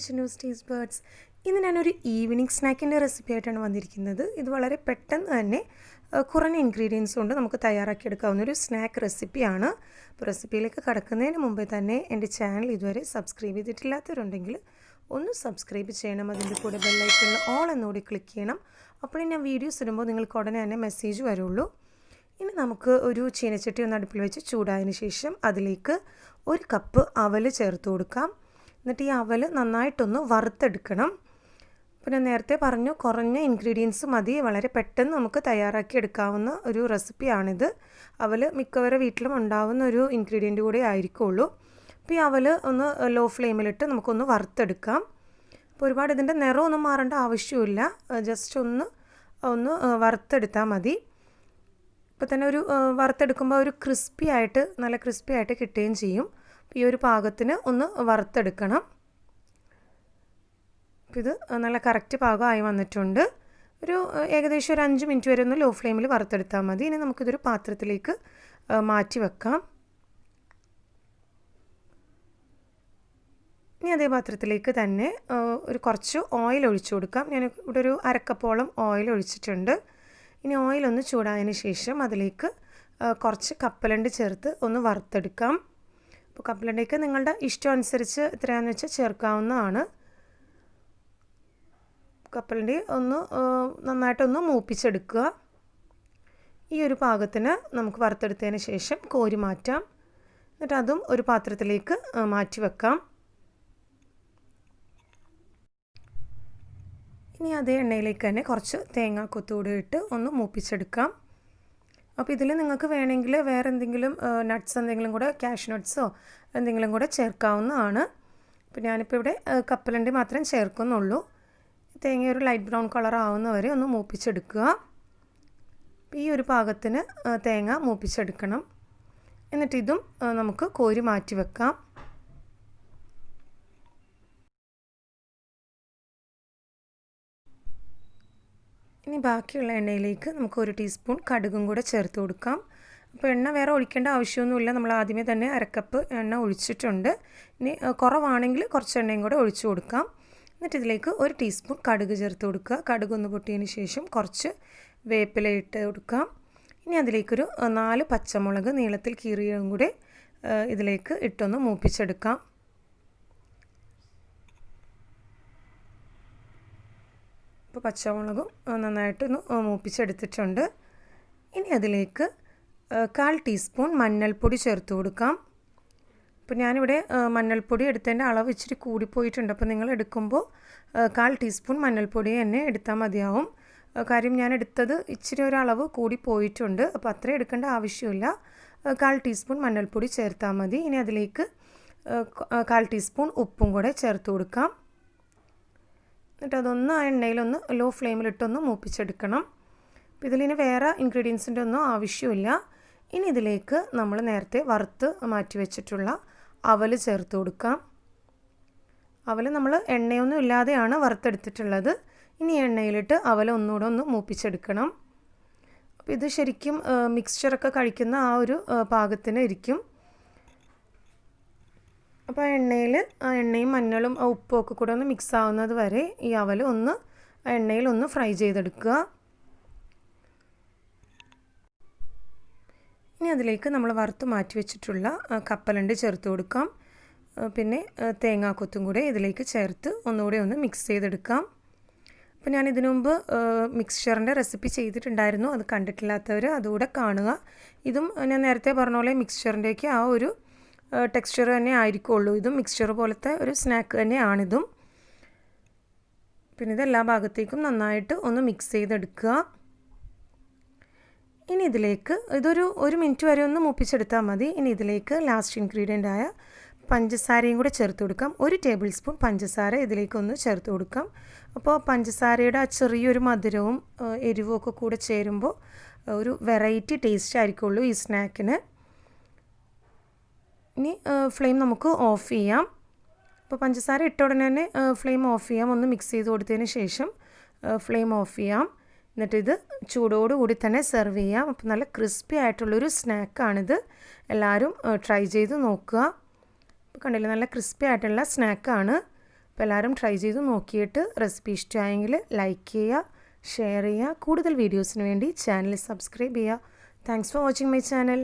To Chinnoos taste birds. ഇന്ന് ഞാനൊരു evening സ്നാക്കിൻ്റെ recipe ആയിട്ടാണ് വന്നിരിക്കുന്നത്. ഇത് വളരെ പെട്ടെന്ന് തന്നെ കുറഞ്ഞ ഇൻഗ്രീഡിയൻസ് കൊണ്ട് നമുക്ക് തയ്യാറാക്കിയെടുക്കാവുന്നൊരു സ്നാക്ക് റെസിപ്പിയാണ്. അപ്പോൾ റെസിപ്പിയിലേക്ക് കടക്കുന്നതിന് മുമ്പേ തന്നെ എൻ്റെ ചാനൽ ഇതുവരെ സബ്സ്ക്രൈബ് ചെയ്തിട്ടില്ലാത്തവരുണ്ടെങ്കിൽ ഒന്ന് സബ്സ്ക്രൈബ് ചെയ്യണം. അതിൻ്റെ കൂടെ ബെല്ലൈക്കണിൽ ഓൾ എന്നോട് ക്ലിക്ക് ചെയ്യണം. അപ്പോഴേ ഞാൻ വീഡിയോസ് ഇടുമ്പോൾ നിങ്ങൾക്ക് ഉടനെ തന്നെ മെസ്സേജ് വരുള്ളൂ. ഇനി നമുക്ക് ഒരു ചീനച്ചട്ടി ഒന്ന് അടുപ്പിൽ വെച്ച് ചൂടായതിന് ശേഷം അതിലേക്ക് 1 കപ്പ് അവൽ ചേർത്ത് കൊടുക്കാം. എന്നിട്ട് ഈ അവൽ നന്നായിട്ടൊന്ന് വറുത്തെടുക്കണം. അപ്പോൾ ഞാൻ നേരത്തെ പറഞ്ഞു കുറഞ്ഞ ഇൻഗ്രീഡിയൻസ് മതി, വളരെ പെട്ടെന്ന് നമുക്ക് തയ്യാറാക്കി എടുക്കാവുന്ന ഒരു റെസിപ്പിയാണിത്. അവൽ മിക്കവരുടെ വീട്ടിലും ഉണ്ടാവുന്ന ഒരു ഇൻഗ്രീഡിയൻ്റ് കൂടെ ആയിരിക്കുള്ളൂ. അപ്പോൾ ഈ അവൽ ഒന്ന് ലോ ഫ്ലെയിമിലിട്ട് നമുക്കൊന്ന് വറുത്തെടുക്കാം. അപ്പോൾ ഒരുപാട് ഇതിൻ്റെ നിറമൊന്നും മാറേണ്ട ആവശ്യമില്ല, ജസ്റ്റ് ഒന്ന് വറുത്തെടുത്താൽ മതി. ഇപ്പോൾ തന്നെ ഒരു വറുത്തെടുക്കുമ്പോൾ ഒരു നല്ല ക്രിസ്പി ആയിട്ട് കിട്ടുകയും ചെയ്യും. അപ്പോൾ ഈ ഒരു പാകത്തിന് ഒന്ന് വറുത്തെടുക്കണം. അപ്പോൾ ഇത് നല്ല കറക്റ്റ് പാകമായി വന്നിട്ടുണ്ട്. ഏകദേശം ഒരു 5 മിനിറ്റ് വരെ ഒന്ന് ലോ ഫ്ലെയിമിൽ വറുത്തെടുത്താൽ മതി. ഇനി നമുക്കിതൊരു പാത്രത്തിലേക്ക് മാറ്റി വെക്കാം. ഇനി അതേ പാത്രത്തിലേക്ക് തന്നെ കുറച്ച് ഓയിൽ ഒഴിച്ചു കൊടുക്കാം. ഞാൻ ഇവിടെ ഒരു 1/2 കപ്പോളം ഓയിൽ ഒഴിച്ചിട്ടുണ്ട്. ഇനി ഓയിലൊന്ന് ചൂടായതിന് ശേഷം അതിലേക്ക് കുറച്ച് കപ്പലണ്ടി ചേർത്ത് ഒന്ന് വറുത്തെടുക്കാം. അപ്പോൾ കപ്പലണ്ടിക്ക് നിങ്ങളുടെ ഇഷ്ടം അനുസരിച്ച് എത്രയാണെന്ന് വെച്ചാൽ ചേർക്കാവുന്നതാണ്. കപ്പലണ്ടി നന്നായിട്ടൊന്ന് മൂപ്പിച്ചെടുക്കുക. ഈ ഒരു പാകത്തിന് നമുക്ക് വറുത്തെടുത്തതിന് ശേഷം കോരി മാറ്റാം. എന്നിട്ട് അതും ഒരു പാത്രത്തിലേക്ക് മാറ്റി വെക്കാം. ഇനി അതേ എണ്ണയിലേക്ക് തന്നെ കുറച്ച് തേങ്ങാക്കൊത്തൂടെ ഇട്ട് ഒന്ന് മൂപ്പിച്ചെടുക്കാം. അപ്പോൾ ഇതിൽ നിങ്ങൾക്ക് വേണമെങ്കിൽ വേറെ എന്തെങ്കിലും നട്ട്സ് എന്തെങ്കിലും കൂടെ, കാഷ്യൂ നട്ട്സോ എന്തെങ്കിലും കൂടെ ചേർക്കാവുന്നതാണ്. അപ്പോൾ ഞാനിപ്പോൾ ഇവിടെ കപ്പലണ്ടി മാത്രം ചേർക്കുന്നുള്ളൂ. തേങ്ങ ഒരു ലൈറ്റ് ബ്രൗൺ കളർ ആവുന്നവരെ ഒന്ന് മൂപ്പിച്ചെടുക്കുക. ഈ ഒരു പാകത്തിന് തേങ്ങ മൂപ്പിച്ചെടുക്കണം. എന്നിട്ട് ഇതും നമുക്ക് കോരി മാറ്റി വെക്കാം. ഇനി ബാക്കിയുള്ള എണ്ണയിലേക്ക് നമുക്ക് 1 ടീസ്പൂൺ കടുകും കൂടെ ചേർത്ത് കൊടുക്കാം. അപ്പോൾ എണ്ണ വേറെ ഒഴിക്കേണ്ട ആവശ്യമൊന്നുമില്ല, നമ്മൾ ആദ്യമേ തന്നെ 1/2 കപ്പ് എണ്ണ ഒഴിച്ചിട്ടുണ്ട്. ഇനി കുറവാണെങ്കിൽ കുറച്ച് എണ്ണയും കൂടെ ഒഴിച്ചു കൊടുക്കാം. എന്നിട്ട് ഇതിലേക്ക് 1 ടീസ്പൂൺ കടുക് ചേർത്ത് കൊടുക്കുക. കടുക് ഒന്ന് പൊട്ടിയതിന് ശേഷം കുറച്ച് വേപ്പില ഇട്ട് കൊടുക്കാം. ഇനി അതിലേക്കൊരു 4 പച്ചമുളക് നീളത്തിൽ കീറിയതും കൂടെ ഇതിലേക്ക് ഇട്ടൊന്ന് മൂപ്പിച്ചെടുക്കാം. ഇപ്പോൾ പച്ചമുളകും നന്നായിട്ടൊന്ന് മൂപ്പിച്ചെടുത്തിട്ടുണ്ട്. ഇനി അതിലേക്ക് 1/4 ടീസ്പൂൺ മഞ്ഞൾപ്പൊടി ചേർത്ത് കൊടുക്കാം. അപ്പോൾ ഞാനിവിടെ മഞ്ഞൾപ്പൊടി എടുത്തതിൻ്റെ അളവ് ഇച്ചിരി കൂടിപ്പോയിട്ടുണ്ട്. അപ്പോൾ നിങ്ങൾ എടുക്കുമ്പോൾ 1/4 ടീസ്പൂൺ മഞ്ഞൾപ്പൊടി തന്നെ എടുത്താൽ മതിയാവും. കാര്യം ഞാൻ എടുത്തത് ഇച്ചിരി ഒരളവ് കൂടിപ്പോയിട്ടുണ്ട്. അപ്പോൾ അത്രയും എടുക്കേണ്ട ആവശ്യമില്ല. 1/4 ടീസ്പൂൺ മഞ്ഞൾപ്പൊടി ചേർത്താൽ മതി. ഇനി അതിലേക്ക് 1/4 ടീസ്പൂൺ ഉപ്പും കൂടെ ചേർത്ത് കൊടുക്കാം. എന്നിട്ട് അതൊന്ന് ആ എണ്ണയിലൊന്ന് ലോ ഫ്ലെയിമിലിട്ടൊന്ന് മൂപ്പിച്ചെടുക്കണം. അപ്പോൾ ഇതിലിനി വേറെ ഇൻഗ്രീഡിയൻസിൻ്റെ ഒന്നും ആവശ്യമില്ല. ഇനി ഇതിലേക്ക് നമ്മൾ നേരത്തെ വറുത്ത് മാറ്റി വെച്ചിട്ടുള്ള അവൽ ചേർത്ത് കൊടുക്കാം. അവൽ നമ്മൾ എണ്ണയൊന്നും ഇല്ലാതെയാണ് വറുത്തെടുത്തിട്ടുള്ളത്. ഇനി എണ്ണയിലിട്ട് അവൽ ഒന്നുകൂടെ ഒന്ന് മൂപ്പിച്ചെടുക്കണം. അപ്പോൾ ഇത് ശരിക്കും മിക്സ്ചറൊക്കെ കഴിക്കുന്ന ആ ഒരു പാകത്തിന് ഇരിക്കും. അപ്പോൾ എണ്ണയും മഞ്ഞളും ഉപ്പും ഒക്കെ കൂടെ ഒന്ന് മിക്സ് ആവുന്നത് വരെ ഈ അവൽ എണ്ണയിൽ ഫ്രൈ ചെയ്തെടുക്കുക. ഇനി അതിലേക്ക് നമ്മൾ വറുത്ത് മാറ്റി വെച്ചിട്ടുള്ള കപ്പലണ്ടി ചേർത്ത് കൊടുക്കാം. പിന്നെ തേങ്ങാക്കൊത്തും കൂടെ ഇതിലേക്ക് ചേർത്ത് ഒന്നുകൂടെ ഒന്ന് മിക്സ് ചെയ്തെടുക്കാം. അപ്പോൾ ഞാൻ ഇതിനു മുമ്പ് മിക്സ്ചറിൻ്റെ റെസിപ്പി ചെയ്തിട്ടുണ്ടായിരുന്നു, അത് കണ്ടിട്ടില്ലാത്തവർ അതുകൂടെ കാണുക. ഇതും ഞാൻ നേരത്തെ പറഞ്ഞ പോലെ മിക്സ്ചറിൻ്റെയൊക്കെ ആ ഒരു ടെക്സ്ചർ തന്നെ ആയിരിക്കുള്ളൂ. ഇതും മിക്സ്ചർ പോലത്തെ ഒരു സ്നാക്ക് തന്നെയാണിതും. പിന്നെ ഇതെല്ലാ ഭാഗത്തേക്കും നന്നായിട്ട് ഒന്ന് മിക്സ് ചെയ്തെടുക്കുക. ഇനി ഇതിലേക്ക് ഇതൊരു 1 മിനിറ്റ് വരെ ഒന്ന് മൂപ്പിച്ചെടുത്താൽ മതി. ഇനി ഇതിലേക്ക് ലാസ്റ്റ് ഇൻഗ്രീഡിയൻ്റ് ആയ പഞ്ചസാരയും കൂടെ ചേർത്ത് കൊടുക്കാം. 1 ടേബിൾ സ്പൂൺ പഞ്ചസാര ഇതിലേക്കൊന്ന് ചേർത്ത് കൊടുക്കാം. അപ്പോൾ പഞ്ചസാരയുടെ ആ ചെറിയൊരു മധുരവും എരിവും ഒക്കെ കൂടെ ചേരുമ്പോൾ ഒരു വെറൈറ്റി ടേസ്റ്റ് ആയിരിക്കുള്ളൂ ഈ സ്നാക്കിന്. ഇനി ഫ്ലെയിം നമുക്ക് ഓഫ് ചെയ്യാം. അപ്പോൾ പഞ്ചസാര ഇട്ട ഉടനെ തന്നെ ഫ്ലെയിം ഓഫ് ചെയ്യാം. ഒന്ന് മിക്സ് ചെയ്ത് കൊടുത്തതിന് ശേഷം ഫ്ലെയിം ഓഫ് ചെയ്യാം. എന്നിട്ട് ഇത് ചൂടോടുകൂടി തന്നെ സെർവ് ചെയ്യാം. അപ്പോൾ നല്ല ക്രിസ്പി ആയിട്ടുള്ളൊരു സ്നാക്കാണിത്. എല്ലാവരും ട്രൈ ചെയ്ത് നോക്കുക. അപ്പോൾ കണ്ടില്ലേ, നല്ല ക്രിസ്പി ആയിട്ടുള്ള സ്നാക്കാണ്. അപ്പോൾ അപ്പോൾ എല്ലാവരും ട്രൈ ചെയ്ത് നോക്കിയിട്ട് റെസിപ്പി ഇഷ്ടമായെങ്കിൽ ലൈക്ക് ചെയ്യുക, ഷെയർ ചെയ്യുക. കൂടുതൽ വീഡിയോസിന് വേണ്ടി ചാനൽ സബ്സ്ക്രൈബ് ചെയ്യുക. Thanks for watching my channel.